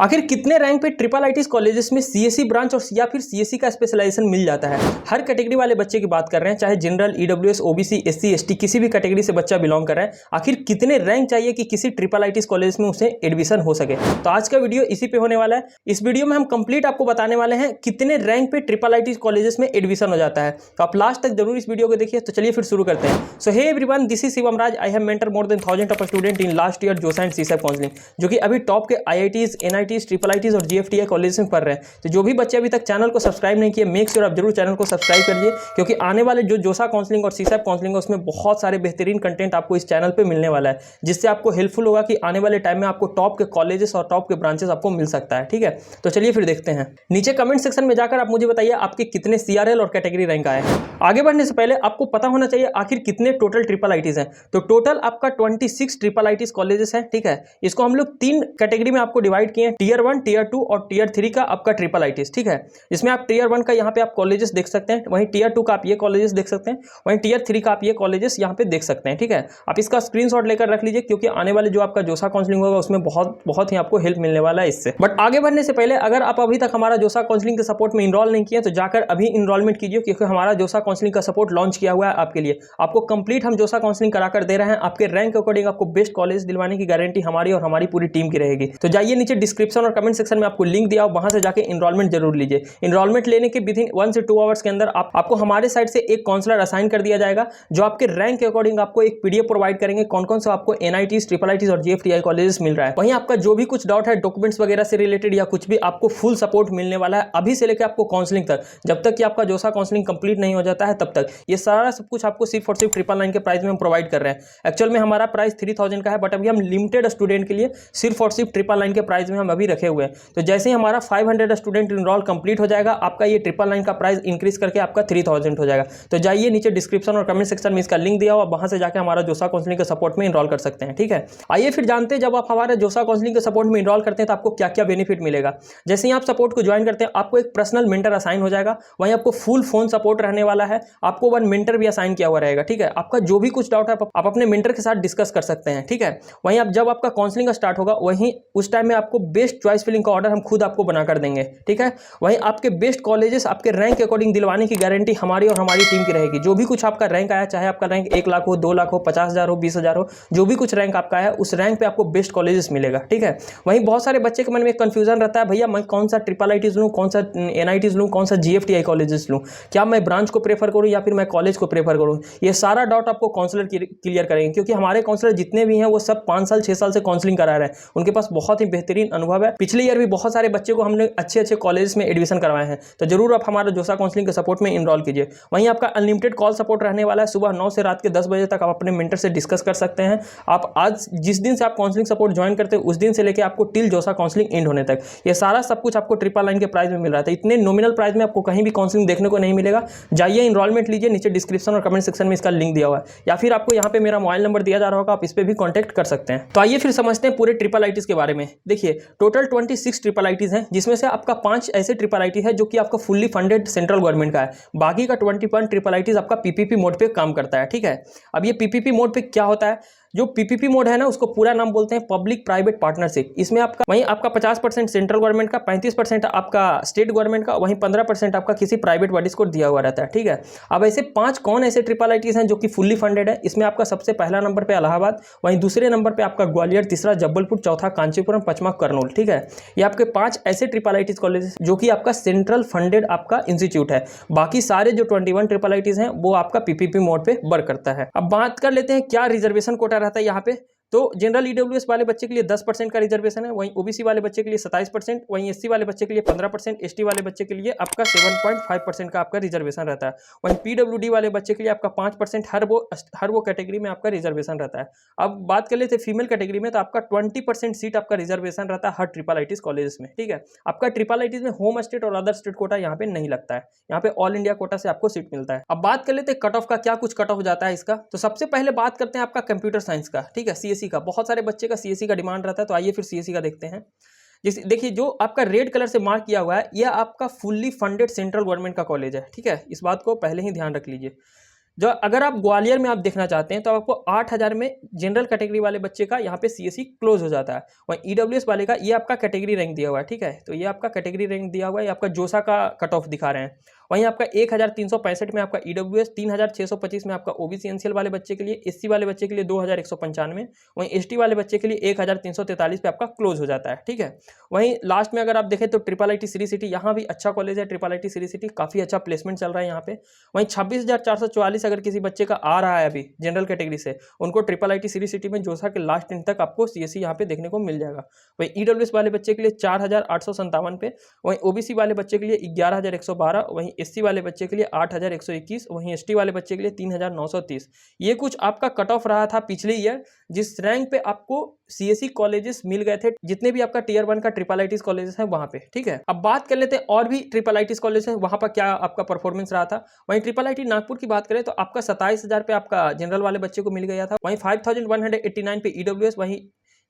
आखिर कितने रैंक पे ट्रिपल आईटीज कॉलेजेस में सीएससी ब्रांच और या फिर सीएससी का स्पेशलाइजेशन मिल जाता है। हर कैटेगरी वाले बच्चे की बात कर रहे हैं, चाहे general, EWS, OBC, SC, ST, किसी भी कैटेगरी से बच्चा बिलोंग कर रहा है। आखिर कितने रैंक चाहिए कि किसी ट्रिपल आईटीज कॉलेज में उसे एडमिशन हो सके। तो आज का वीडियो इसी पे होने वाला है। इस वीडियो में हम कंप्लीट आपको बताने वाले हैं कितने रैंक पे ट्रिपल आईटीज कॉलेजेस में एडमिशन हो जाता है। तो आप लास्ट तक जरूर इस वीडियो को देखिए। तो चलिए फिर शुरू करते हैं। So hey everyone, this is Shivam Raj. I have mentor more than 1000 of student in last year JoSAA and CSAB counselling, जो कि अभी टॉप के आईआईटीज, एनआईटीज, ट्रिपल आईटीज और जीएफटीआई कॉलेज में पढ़ रहे हैं। तो जो भी बच्चे अभी तक चैनल को सब्सक्राइब नहीं किए, मेक श्योर आप जरूर चैनल को सब्सक्राइब करिए, क्योंकि आने वाले जो जोसा काउंसलिंग और सीसैप काउंसलिंग है उसमें बहुत सारे बेहतरीन कंटेंट आपको इस चैनल पे मिलने वाला है, जिससे आपको हेल्पफुल होगा कि आने वाले टाइम में आपको टॉप के कॉलेजेस और टॉप के ब्रांचेस आपको मिल सकता है। ठीक है, तो चलिए फिर देखते हैं। नीचे कमेंट सेक्शन में जाकर आप मुझे बताइए आपके कितने सीआरएल और कैटेगरी रैंक आए हैं। आगे बढ़ने से पहले आपको पता होना चाहिए आखिर कितने टोटल ट्रिपल आईटीज हैं। तो टोटल आपका 26 ट्रिपल आईटीज कॉलेजेस हैं। ठीक है, इसको हम लोग 3 कैटेगरी में आपको डिवाइड किए हैं, टीयर 1, टीयर 2 और टीयर 3 का आपका ट्रिपल आईटीज। ठीक है, इसमें आप टीयर 1 का यहाँ पे आप कॉलेजेस देख सकते हैं, वहीं टीयर 2 का आप ये कॉलेजेस देख सकते हैं, वहीं टीयर 3 का आप ये कॉलेजेस यहाँ पे देख सकते हैं। ठीक है, आप इसका स्क्रीनशॉट लेकर रख लीजिए, क्योंकि आने वाले जो आपका जोसा काउंसलिंग होगा उसमें बहुत ही आपको हेल्प मिलने वाला है इससे। बट आगे बढ़ने से पहले अगर आप अभी तक हमारा जोसा काउंसलिंग के सपोर्ट में इनरोल नहीं किए तो जाकर अभी इनरोलमेंट कीजिए, क्योंकि हमारा जोसा काउंसलिंग का सपोर्ट लॉन्च किया हुआ है आपके लिए। आपको कंप्लीट हम जोसा काउंसलिंग कराकर दे रहे हैं। आपके रैंक के अकॉर्डिंग आपको बेस्ट कॉलेज दिलवाने की गारंटी हमारी और हमारी पूरी टीम की रहेगी। तो जाइए, नीचे डिस्क्रिप्शन और कमेंट सेक्शन में आपको लिंक दिया, वहां से जाकर इनरोलमेंट जरूर लीजिए। इनरोलमेंट लेने के विदिन 1 से 2 आवर्स के अंदर आपको हमारे साइड से एक काउंसलर असाइन कर दिया जाएगा, जो आपके रैंक के अकॉर्डिंग आपको एक पीडीएफ प्रोवाइड करेंगे कौन कौन सा आपको एनआईटीज, ट्रिपल आईटीज और जीएफटीआई कॉलेजेस मिल रहा है। वहीं आपका जो भी कुछ डाउट है डॉक्यूमेंट्स वगैरह से रिलेटेड या कुछ भी, आपको फुल सपोर्ट मिलने वाला है अभी से लेकर आपको काउंसलिंग तक। जब तक कि आपका जोसा काउंसलिंग कंप्लीट नहीं हो जाता है तब तक ये सारा सब कुछ आपको सिर्फ और सिर्फ 999 के प्राइस में हम प्रोवाइड कर रहे हैं। एक्चुअल में हमारा प्राइस 3000 का है, बट अभी हम लिमिटेड स्टूडेंट के लिए सिर्फ और सिर्फ 999 के प्राइस में हम अभी रखे हुए हैं। तो जैसे ही हमारा 500 स्टूडेंट इनरोल कंप्लीट हो जाएगा, आपका ये 999 का प्राइस इंक्रीज करके आपका 3000 हो जाएगा। तो जाइए, नीचे डिस्क्रिप्शन और कमेंट सेक्शन में इसका लिंक दिया हुआ, वहां से जाकर हमारा जोसा काउंसलिंग के सपोर्ट में इनरोल कर सकते हैं। ठीक है, आइए फिर जानते हैं जब आप हमारे जोसा काउंसलिंग के सपोर्ट में इनरोल करते हैं तो आपको क्या क्या बेनिफिट मिलेगा। जैसे ही आप सपोर्ट को ज्वाइन करते हैं, आपको एक पर्सनल मेंटर असाइन हो जाएगा, वहीं आपको फुल फोन सपोर्ट रहने वाला है, आपको 1 मेंटर भी असाइन किया हुआ रहेगा। ठीक है, आपका जो भी कुछ डाउट है आप अपने मेंटर के साथ डिस्कस कर सकते हैं। ठीक है, वहीं आप जब आपका काउंसलिंग स्टार्ट होगा, वहीं उस टाइम में आपको बेस्ट चॉइस फिलिंग का ऑर्डर हम खुद आपको बनाकर देंगे। ठीक है, वहीं आपके बेस्ट कॉलेजेस आपके रैंक के अकॉर्डिंग दिलवाने की गारंटी हमारी और हमारी टीम की रहेगी। जो भी कुछ आपका रैंक आया, चाहे आपका रैंक 1 लाख हो, 2 लाख हो, 50,000 हो, 20,000 हो, जो भी कुछ रैंक आपका है उस रैंक पे आपको बेस्ट कॉलेजेस मिलेगा। ठीक है, वहीं बहुत सारे बच्चे के मन में कंफ्यूजन रहता है, भैया मैं कौन सा ट्रिपल आईटीज लूँ, कौन सा एनआईटीज लूँ, कौन सा जीएफटीआई कॉलेजेस लूँ, क्या मैं ब्रांच को प्रेफर करूँ या फिर मैं कॉलेज को प्रेफर करूँ। ये सारा डाउट आपको काउंसलर क्लियर करेंगे, क्योंकि हमारे काउंसलर जितने भी हैं वो सब 5 साल 6 साल से काउंसलिंग करा रहे हैं। उनके पास बहुत ही बेहतरीन अनुभव है। पिछले ईयर भी बहुत सारे बच्चे को हमने अच्छे अच्छे कॉलेज में एडमिशन करवाए हैं। तो जरूर आप हमारा जोसा काउंसलिंग के सपोर्ट में इनरोल कीजिए। वहीं आपका अनलिमिटेड कॉल सपोर्ट रहने वाला है। सुबह 9 से रात के 10 बजे तक आप अपने मेंटर से डिस्कस कर सकते हैं। आप आज जिस दिन से आप काउंसलिंग सपोर्ट ज्वाइन करते हैं उस दिन से लेकर आपको टिल जोसा काउंसलिंग एंड होने तक ये सारा सब कुछ आपको 999 के प्राइस में मिल रहा है। इतने नॉमिनल प्राइस में आपको कहीं भी काउंसलिंग देखने को नहीं मिलेगा। जाइए, इनरोलमेंट लीजिए, नीचे डिस्क्रिप्शन और कमेंट सेक्शन में इसका लिंक दिया हुआ है, या फिर आपको यहाँ पे मेरा मोबाइल नंबर दिया जा रहा होगा, आप इस पर भी कॉन्टैक्ट कर सकते हैं। तो आइए फिर समझते हैं पूरे ट्रिपल आईटीज के बारे में। देखिए, टोटल 26 ट्रिपल आईटीज हैं, जिसमें से आपका 5 ऐसे ट्रिपल आईटी है जो कि आपका फुल्ली फंडेड सेंट्रल गवर्नमेंट का है। बाकी का 21 ट्रिपल आईटीज आपका पीपीपी मोड पे काम करता है। ठीक है, अब ये पीपीपी मोड पे क्या होता है, जो पीपीपी मोड है ना, उसको पूरा नाम बोलते हैं पब्लिक प्राइवेट पार्टनरशिप। इसमें आपका वहीं आपका 50% सेंट्रल गवर्नमेंट का, 35% आपका स्टेट गवर्नमेंट का, वहीं 15% आपका किसी प्राइवेट बॉडीज को दिया हुआ रहता है। ठीक है, अब ऐसे 5 कौन ऐसे ट्रिपल आईटीज हैं जो कि फुल्ली फंडेड है। इसमें आपका सबसे पहला नंबर पे इलाहाबाद, वहीं दूसरे नंबर पे आपका ग्वालियर, तीसरा जबलपुर, चौथा कांचीपुरम, पांचवा कर्नूल। ठीक है, ये आपके 5 ऐसे ट्रिपल आईटीज कॉलेज जो कि आपका सेंट्रल फंडेड आपका इंस्टीट्यूट है। बाकी सारे जो 21 ट्रिपल आईटीज हैं वो आपका पीपीपी मोड पे वर्क करता है। अब बात कर लेते हैं क्या रिजर्वेशन कोटा रहता है यहाँ पे। तो जनरल ईडब्ल्यूएस वाले बच्चे के लिए 10% का रिजर्वेशन है, वहीं ओबीसी वाले बच्चे के लिए 27%, वहीं एससी वाले बच्चे के लिए 15%, एसटी वाले बच्चे के लिए आपका 7.5% का आपका रिजर्वेशन रहता है। वहीं पीडब्ल्यूडी वाले बच्चे के लिए आपका 5% हर वो कैटेगरी में आपका रिजर्वेशन रहता है। अब बात कर लेते हैं फीमेल कैटेगरी में, तो आपका 20% सीट आपका रिजर्वेशन रहता है हर ट्रिपल आईटीज कॉलेजेस में। ठीक है, आपका ट्रिपल आईटीज में होम स्टेट और अदर स्टेट कोटा यहाँ पे नहीं लगता है, यहाँ पे ऑल इंडिया कोटा से आपको सीट मिलता है। अब बात कर लेते हैं कट ऑफ का, क्या कुछ कट ऑफ जाता है इसका। तो सबसे पहले बात करते हैं आपका कंप्यूटर साइंस का। ठीक है, सीएससी का बहुत सारे बच्चे का सीएससी का डिमांड रहता है। तो आइए फिर सीएससी का देखते हैं। जैसे देखिए, जो आपका रेड कलर से मार्क किया हुआ है यह आपका फुल्ली फंडेड सेंट्रल गवर्नमेंट का कॉलेज है। ठीक है, इस बात को पहले ही ध्यान रख लीजिए। जो अगर आप ग्वालियर में आप देखना चाहते हैं तो आपको 8,000 में जनरल कैटेगरी वाले बच्चे का यहाँ पे सीएससी क्लोज हो जाता है। वहीं ईडब्ल्यूएस वाले का ये आपका कैटेगरी रैंक दिया हुआ है, ठीक है, तो ये आपका कैटेगरी रैंक दिया हुआ है, ये आपका जोसा का कट ऑफ दिखा रहे हैं। वहीं आपका 1365 में आपका ईडब्ल्यूएस, 3625 में आपका ओबीसी एनसीएल वाले बच्चे के लिए, एससी वाले बच्चे के लिए 2195, वहीं एसटी वाले बच्चे के लिए 1343 पे आपका क्लोज हो जाता है, ठीक है। वहीं लास्ट में अगर आप देखें तो ट्रिपल आईटी श्री सिटी, यहाँ भी अच्छा कॉलेज है, ट्रिपल आईटी श्री सिटी काफ़ी अच्छा प्लेसमेंट चल रहा है यहाँ पे। वहीं 26,444 अगर किसी बच्चे का आ रहा है अभी जनरल कैटेगरी से, उनको ट्रिपल आईटी श्री सिटी में जोसा के लास्ट दिन तक आपको सीएससी यहाँ पे देखने को मिल जाएगा। वहीं ईडब्ल्यूएस वाले बच्चे के लिए 4,857 पे, वहीं ओबीसी वाले बच्चे के लिए 11,112, वहीं एससी वाले बच्चे के लिए 8,121, वहीं एसटी वाले बच्चे के लिए 3,930। ये कुछ आपका कट ऑफ रहा था पिछले ईयर, जिस रैंक पे आपको सीएससी कॉलेजेस मिल गए थे, जितने भी आपका टियर 1 का ट्रिपल आईटीज कॉलेजेस हैं वहां पे, ठीक है। अब बात कर लेते हैं और भी ट्रिपल आईटीज कॉलेज है वहां पर क्या आपका परफॉर्मेंस रहा था। वहीं ट्रिपल आईटी नागपुर की बात करें तो आपका 27,000 पे आपका जनरल वाले बच्चे को मिल गया था, वहीं 5,189 पे ईडब्ल्यूएस, वहीं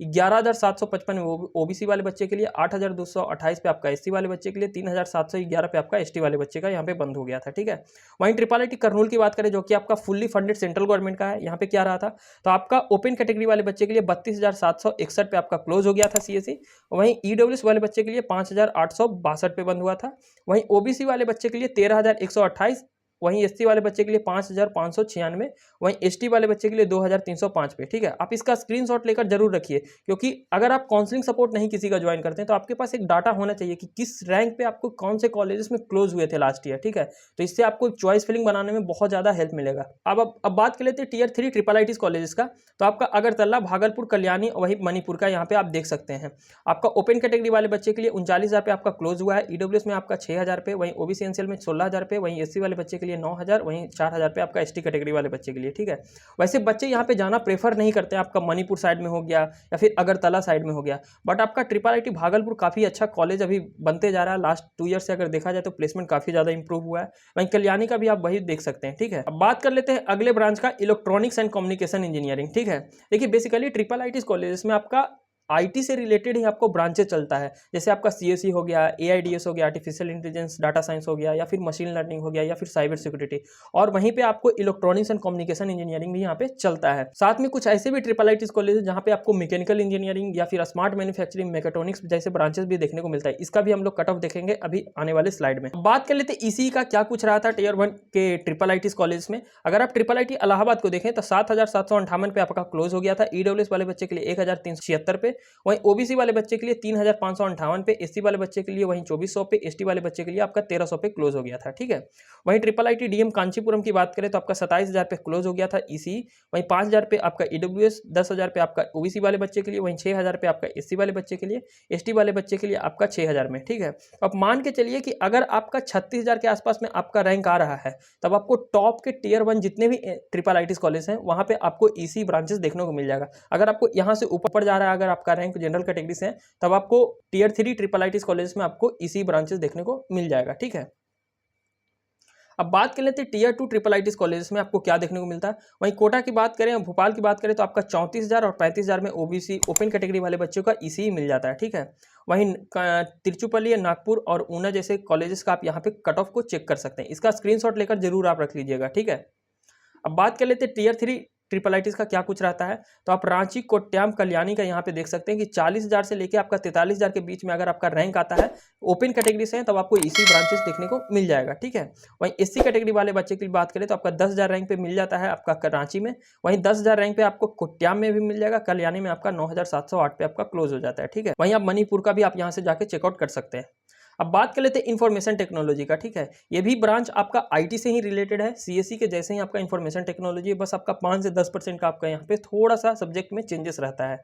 11,755 ओबीसी वाले बच्चे के लिए, 8,228 पे आपका एससी वाले बच्चे के लिए, 3,711 पे आपका एसटी वाले बच्चे का यहाँ पे बंद हो गया था, ठीक है। वहीं ट्रिपल आईटी करनूल की बात करें जो कि आपका फुल्ली फंडेड सेंट्रल गवर्नमेंट का है, यहाँ पे क्या रहा था, तो आपका ओपन कैटेगरी वाले बच्चे के लिए 32,761 पे आपका क्लोज हो गया था सीएससी। वहीं ईडब्ल्यूएस वाले बच्चे के लिए 5,862 पे बंद हुआ था। वहीं ओबीसी वाले बच्चे के लिए 13,128, वहीं एससी वाले बच्चे के लिए 5,596, वहीं एसटी वाले बच्चे के लिए 2,305 पे, ठीक है। आप इसका स्क्रीनशॉट लेकर जरूर रखिए, क्योंकि अगर आप काउंसलिंग सपोर्ट नहीं किसी का ज्वाइन करते हैं तो आपके पास एक डाटा होना चाहिए कि किस रैंक पे आपको कौन से कॉलेजेस में क्लोज हुए थे लास्ट ईयर, ठीक है। तो इससे आपको चॉइस फिलिंग बनाने में बहुत ज़्यादा हेल्प मिलेगा। अब बात कर लेते हैं टियर 3 ट्रिपल आईटीज कॉलेजेस का, तो आपका अगरतला, भागलपुर, कल्याणी, वही मणिपुर का यहाँ पे आप देख सकते हैं। आपका ओपन कैटेगरी वाले बच्चे के लिए 39,000 पे आपका क्लोज हुआ है, ईडब्ल्यूएस में आपका 6,000 पे, वहीं ओबीसी एनसीएल में 16,000 पे, वहीं एससी वाले बच्चे के लिए 9,000, वहीं 4,000 पे आपका एसटी कैटेगरी वाले बच्चे के लिए, ठीक है। वैसे बच्चे यहाँ पे जाना प्रेफर नहीं करते हैं, आपका मणिपुर साइड में हो गया या फिर अगरतला साइड में हो गया, बट आपका ट्रिपल आईटी भागलपुर काफ़ी अच्छा कॉलेज अभी बनते जा रहा है। लास्ट 2 ईयर से अगर देखा जाए तो प्लेसमेंट काफ़ी ज़्यादा इंप्रूव हुआ है। वहीं कल्याणी का भी आप वही देख सकते हैं, ठीक है। अब बात कर लेते हैं अगले ब्रांच का, इलेक्ट्रॉनिक्स एंड कम्युनिकेशन इंजीनियरिंग, ठीक है। देखिए बेसिकली ट्रिपल आईटीज कॉलेजेस में आपका आईटी से रिलेटेड ही आपको ब्रांचेस चलता है, जैसे आपका सीएसई हो गया, एआईडीएस हो गया, आर्टिफिशियल इंटेलिजेंस, डाटा साइंस हो गया, या फिर मशीन लर्निंग हो गया, या फिर साइबर सिक्योरिटी, और वहीं पे आपको इलेक्ट्रॉनिक्स एंड कम्युनिकेशन इंजीनियरिंग भी यहाँ पे चलता है। साथ में कुछ ऐसे भी ट्रिपल आईटीज कॉलेज जहाँ पे आपको मैकेनिकल इंजीनियरिंग या फिर स्मार्ट मैन्युफैक्चरिंग, मैकेट्रॉनिक्स जैसे ब्रांचेस भी देखने को मिलता है। इसका भी हम लोग कट ऑफ देखेंगे अभी आने वाले स्लाइड में। बात कर लेते हैं ईसीई का क्या कुछ रहा था टियर 1 के ट्रिपल आईटीज कॉलेज में। अगर आप ट्रिपल आईटी इलाहाबाद को देखें तो 7,758 पे आपका क्लोज हो गया था, ईडब्ल्यूएस वाले बच्चे के लिए 1,376 पे, वहीं ओबीसी वाले बच्चे के लिए 3,558 पे, एससी वाले बच्चे के लिए वहीं 2,400 पे, एसटी वाले बच्चे के लिए आपका 1,300 पे क्लोज हो गया था, ठीक है। वहीं ट्रिपल आईटी डीएम कांचीपुरम की बात करें तो आपका 27,000 पे क्लोज हो गया था ईसी, वहीं 5,000 पे आपका ईडब्ल्यूएस, 10,000 पे आपका ओबीसी वाले बच्चे के लिए, वहीं 6,000 पे आपका एससी वाले बच्चे के लिए, एसटी वाले बच्चे के लिए आपका 6,000 में, ठीक है। अब मान के चलिए कि अगर आपका 36,000 के आसपास में आपका रैंक आ रहा है, तब आपको टॉप के टियर 1 जितने भी ट्रिपल आईटीज कॉलेज हैं वहां पे आपको ईसी ब्रांचेस देखने को मिल जाएगा। अगर आपको यहाँ से ऊपर जा रहा है, अगर आपका रैंक जनरल कैटेगरी से है, तब आपको टियर 3 ट्रिपल आईटीज कॉलेज में आपको ईसी ब्रांचेस देखने को मिल जाएगा, ठीक है। अब बात कर लेते हैं टियर 2 ट्रिपल आईटीज कॉलेज में आपको क्या देखने को मिलता है। वहीं कोटा की बात करें, भोपाल की बात करें तो आपका 34,000 और 35,000 में ओबीसी ओपन कैटेगरी वाले बच्चों का ईसी मिल जाता है, ठीक है। वहीं तिरुचिरापल्ली, नागपुर और ऊना जैसे कॉलेजेस का आप यहाँ पे कट ऑफ को चेक कर सकते हैं। इसका स्क्रीनशॉट लेकर जरूर आप रख लीजिएगा, ठीक है। अब बात कर लेते हैं टियर 3 ट्रिपल आईटीज का क्या कुछ रहता है, तो आप रांची, कोट्याम, कल्याणी का यहाँ पे देख सकते हैं कि 40,000 से लेके आपका 43,000 के बीच में अगर आपका रैंक आता है ओपन कैटेगरी से, तब आपको इसी ब्रांचेस देखने को मिल जाएगा, ठीक है। वहीं एससी कैटेगरी वाले बच्चे की बात करें तो आपका 10,000 रैंक पे मिल जाता है आपका रांची में, वहीं 10,000 रैंक पे आपको कोट्याम में भी मिल जाएगा, कल्याणी में आपका 9,708 पे आपका क्लोज हो जाता है, ठीक है। वहीं आप मणिपुर का भी आप यहाँ से जाके चेकआउट कर सकते हैं। अब बात कर लेते हैं इन्फॉर्मेशन टेक्नोलॉजी का, ठीक है। ये भी ब्रांच आपका आईटी से ही रिलेटेड है, सीएससी के जैसे ही आपका इन्फॉर्मेशन टेक्नोलॉजी है, बस आपका 5 से 10% का आपका यहाँ पे थोड़ा सा सब्जेक्ट में चेंजेस रहता है।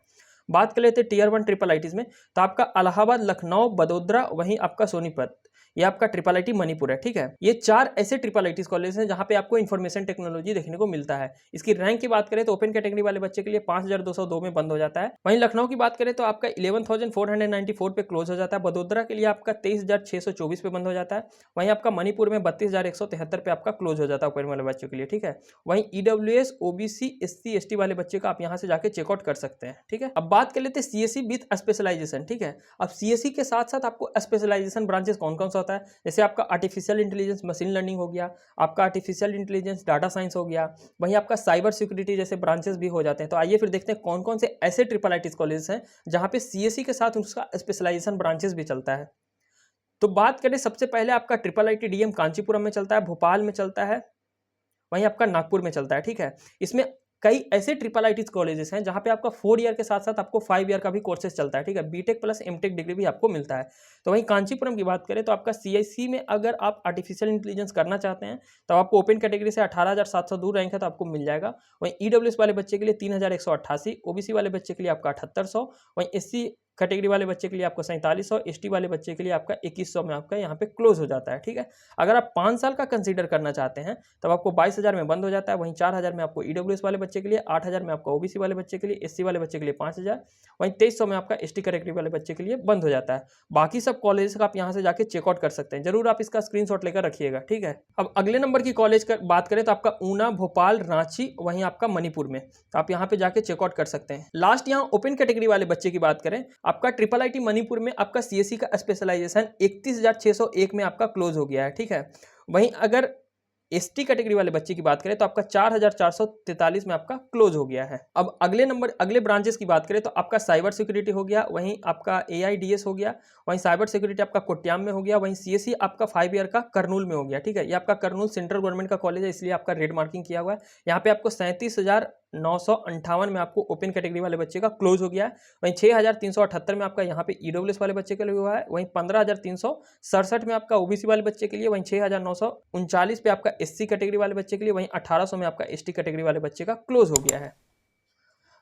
बात कर लेते हैं टियर 1 ट्रिपल आईटीज में, तो आपका इलाहाबाद, लखनऊ, बड़ोदरा, वहीं आपका सोनीपत, ये आपका ट्रिपल आईटी मणिपुर है, ठीक है। ये 4 ऐसे ट्रिपल आईटीज कॉलेज हैं जहां पे आपको इन्फॉर्मेशन टेक्नोलॉजी देखने को मिलता है। इसकी रैंक की बात करें तो ओपन कैटेगरी वाले बच्चे के लिए 5,202 में बंद हो जाता है। वहीं लखनऊ की बात करें तो आपका 11,494 पे क्लोज हो जाता है, बड़ोदरा के लिए आपका 23,624 पे बंद हो जाता है, वहीं आपका मणिपुर में 32,173 पे आपका क्लोज हो जाता है ओपन वाले बच्चों के लिए, ठीक है। वहीं ईडब्ल्यूएस, ओबीसी, एससी, एसटी वाले बच्चे का आप यहाँ से जाके चेकआउट कर सकते हैं, ठीक है। अब बात कर लेते हैं सीएससी विथ स्पेशलाइजेशन, ठीक है। अब सीएससी के साथ साथ आपको स्पेशलाइजेशन ब्रांचेस कौन कौन सा होता है, जैसे आपका आर्टिफिशियल इंटेलिजेंस मशीन लर्निंग हो गया, आपका आर्टिफिशियल इंटेलिजेंस डाटा साइंस हो गया, वहीं आपका साइबर सिक्योरिटी जैसे ब्रांचेस भी हो जाते हैं। तो आइए फिर देखते हैं कौन कौन से ऐसे ट्रिपल आईटीज कॉलेज हैं जहाँ पे सीएससी के साथ उसका स्पेशलाइजेशन ब्रांचेस भी चलता है। तो बात करें सबसे पहले आपका ट्रिपल आईटी डीएम कांचीपुरम में चलता है, भोपाल में चलता है, वहीं आपका नागपुर में चलता है। ठीक है, इसमें कई ऐसे ट्रिपल आईटी कॉलेजेस हैं जहां पे आपका 4 ईयर के साथ साथ आपको 5 ईयर का भी कोर्सेज चलता है। ठीक है, बीटेक प्लस एमटेक डिग्री भी आपको मिलता है। तो वहीं कांचीपुरम की बात करें तो आपका सीआईसी में अगर आप आर्टिफिशियल इंटेलिजेंस करना चाहते हैं तो आपको ओपन कैटेगरी से 18,700 दूर रैंक है तो आपको मिल जाएगा। वहीं ईडब्ल्यूएस वाले बच्चे के लिए 3,188, ओबीसी वाले बच्चे के लिए आपका 7800, वहीं एससी कैटेगरी वाले बच्चे के लिए आपको 4700, एसटी वाले बच्चे के लिए आपका 2100 में आपका यहाँ पे क्लोज हो जाता है। ठीक है, अगर आप 5 साल का कंसीडर करना चाहते हैं तब आपको 22,000 में बंद हो जाता है। वहीं 4,000 में आपको ईडब्ल्यूएस वाले बच्चे के लिए, 8,000 में आपका ओबीसी वाले बच्चे के लिए, एससी वाले बच्चे के लिए 5,000, वहीं 2300 में आपका एसटी कैटेगरी वाले बच्चे के लिए बंद हो जाता है। बाकी सब कॉलेज का आप यहाँ से जाके चेकआउट कर सकते हैं, जरूर आप इसका स्क्रीनशॉट लेकर रखिएगा। ठीक है, अब अगले नंबर की कॉलेज का बात करें तो आपका ऊना, भोपाल, रांची, वहीं आपका मणिपुर में, तो आप यहाँ पे जाके चेकआउट कर सकते हैं। लास्ट यहाँ ओपन कैटेगरी वाले बच्चे की बात करें, आपका ट्रिपल आईटी मणिपुर में आपका सीएससी का स्पेशलाइजेशन 31,601 में आपका क्लोज हो गया है। ठीक है, वहीं अगर एसटी कैटेगरी वाले बच्चे की बात करें तो आपका 4,443 में आपका क्लोज हो गया है। अब अगले ब्रांचेस की बात करें तो आपका साइबर सिक्योरिटी हो गया, वहीं आपका एआईडीएस हो गया, वहीं साइबर सिक्योरिटी आपका कोट्याम में हो गया, वहीं सीएससी आपका 5 ईयर का करनूल में हो गया। ठीक है, ये आपका करनूल सेंट्रल गवर्नमेंट का कॉलेज है इसलिए आपका रेड मार्किंग किया हुआ है। यहाँ पे आपको 37,958 में आपको ओपन कैटेगरी वाले बच्चे का क्लोज हो गया है। वहीं 6,378 में आपका यहाँ पे ईडब्ल्यूएस वाले बच्चे के लिए हुआ है, वहीं 15,367 में आपका ओबीसी वाले बच्चे के लिए, वहीं 6,939 पे आपका एससी कैटेगरी वाले बच्चे के लिए, वहीं 1,800 में आपका एसटी कैटेगरी वाले बच्चे का क्लोज हो गया है।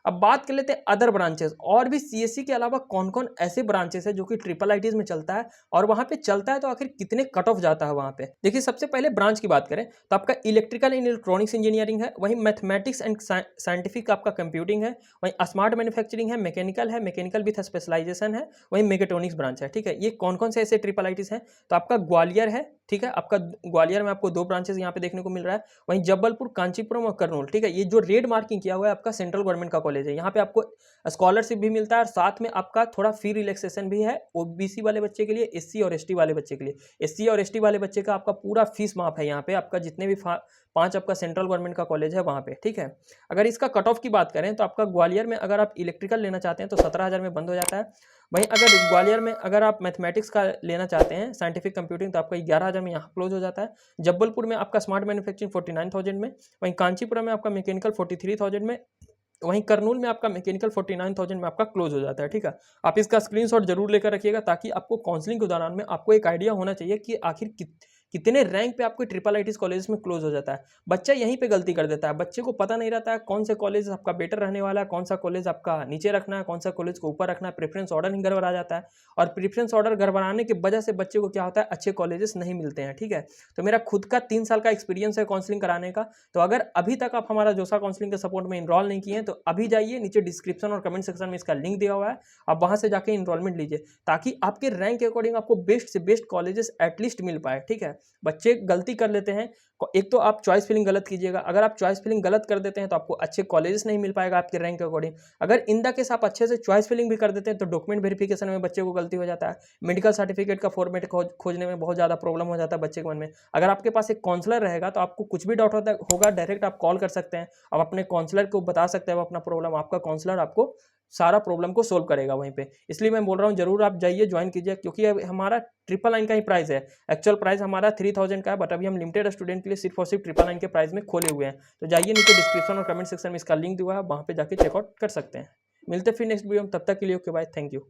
अब बात कर लेते हैं अदर ब्रांचेस, और भी सीएससी के अलावा कौन कौन ऐसे ब्रांचेस है जो कि ट्रिपल आईटीज में चलता है और वहां पे चलता है तो आखिर कितने कट ऑफ जाता है वहां पे। देखिए सबसे पहले ब्रांच की बात करें तो आपका इलेक्ट्रिकल एंड इलेक्ट्रॉनिक्स इंजीनियरिंग है, वहीं मैथमेटिक्स एंड साइंटिफिक आपका कंप्यूटिंग है, वहीं स्मार्ट मैन्युफैक्चरिंग है, मैकेनिकल विथ स्पेशलाइजेशन है, वहीं मेकेट्रॉनिक्स ब्रांच है। ठीक है, ये कौन कौन से ऐसे ट्रिपल आईटीज हैं तो आपका ग्वालियर है। ठीक है, आपका ग्वालियर में आपको 2 ब्रांचेस यहाँ पे देखने को मिल रहा है, वहीं जबलपुर, कांचीपुरम और करनूल। ठीक है, ये जो रेड मार्किंग किया हुआ है आपका सेंट्रल गवर्नमेंट का कॉलेज है, यहाँ पे आपको स्कॉलरशिप भी मिलता है और साथ में आपका थोड़ा फी रिलैक्सेशन भी है ओबीसी वाले बच्चे के लिए, एससी और एसटी वाले बच्चे के लिए। एससी और एसटी वाले बच्चे का आपका पूरा फीस माफ है यहाँ पे, आपका जितने भी 5 आपका सेंट्रल गवर्नमेंट का कॉलेज है वहाँ पे। ठीक है, अगर इसका कट ऑफ की बात करें तो आपका ग्वालियर में अगर आप इलेक्ट्रिकल लेना चाहते हैं तो 17,000 में बंद हो जाता है। वहीं अगर ग्वालियर में अगर आप मैथमेटिक्स का लेना चाहते हैं, साइंटिफिक कंप्यूटिंग, तो आपका 11,000 में यहाँ क्लोज हो जाता है। जबलपुर में आपका स्मार्ट मैन्युफैक्चरिंग 49,000 में, वहीं कांचीपुरम में आपका मैकेनिकल 43,000 में, वहीं करनूल में आपका मैकेनिकल 49,000 में आपका क्लोज हो जाता है। ठीक है, आप इसका स्क्रीनशॉट जरूर लेकर रखिएगा ताकि आपको काउंसलिंग के दौरान में आपको एक आइडिया होना चाहिए कि आखिर कितने रैंक पे आपको ट्रिपल आईटीज कॉलेज में क्लोज हो जाता है। बच्चा यहीं पे गलती कर देता है, बच्चे को पता नहीं रहता है कौन से कॉलेज आपका बेटर रहने वाला है, कौन सा कॉलेज आपका नीचे रखना है, कौन सा कॉलेज को ऊपर रखना है। प्रेफरेंस ऑर्डर ही गड़बड़ा जाता है और प्रेफरेंस ऑर्डर गड़बड़ाने की वजह से बच्चे को क्या होता है, अच्छे कॉलेजेस नहीं मिलते हैं। ठीक है, तो मेरा खुद का 3 साल का एक्सपीरियंस है काउंसलिंग कराने का, तो अगर अभी तक आप हमारा जोसा काउंसलिंग के सपोर्ट में इनरोल नहीं किए हैं तो अभी जाइए, नीचे डिस्क्रिप्शन और कमेंट सेक्शन में इसका लिंक दिया हुआ है, आप वहां से जाके इनरोलमेंट लीजिए ताकि आपके रैंक के अकॉर्डिंग आपको बेस्ट से बेस्ट कॉलेजेस एटलीस्ट मिल पाए। ठीक है, बच्चे गलती कर लेते हैं, एक तो आप चॉइस फिलिंग गलत कीजिएगा, अगर आप चॉइस फिलिंग गलत कर देते हैं तो आपको अच्छे कॉलेजेस नहीं मिल पाएगा आपके रैंक के अकॉर्डिंग। अगर इन द केस आप अच्छे से चॉइस फिलिंग भी कर देते हैं तो डॉक्यूमेंट वेरिफिकेशन में बच्चे को गलती हो जाता है, मेडिकल सर्टिफिकेट का फॉर्मेट खोजने में बहुत ज़्यादा प्रॉब्लम हो जाता है बच्चे के मन में। अगर आपके पास एक काउंसलर रहेगा तो आपको कुछ भी डाउट होगा डायरेक्ट आप कॉल कर सकते हैं, आप अपने काउंसलर को बता सकते हैं अपना प्रॉब्लम, आपका काउंसलर आपको सारा प्रॉब्लम को सोल्व करेगा वहीं पे। इसलिए मैं बोल रहा हूँ जरूर आप जाइए, ज्वाइन कीजिए, क्योंकि अब हमारा 999 का ही प्राइस है, एक्चुअल प्राइस हमारा 3000 का है, बट अभी हम लिमिटेड स्टूडेंट के लिए सिर्फ और सिर्फ 999 के प्राइस में खोले हुए हैं। तो जाइए, नीचे डिस्क्रिप्शन और कमेंट सेक्शन में इसका लिंक दिया है, वहाँ पे जाके चेकआउट कर सकते हैं। मिलते फिर नेक्स्ट वीडियो में, तब तक के लिए ओके बाय, थैंक यू।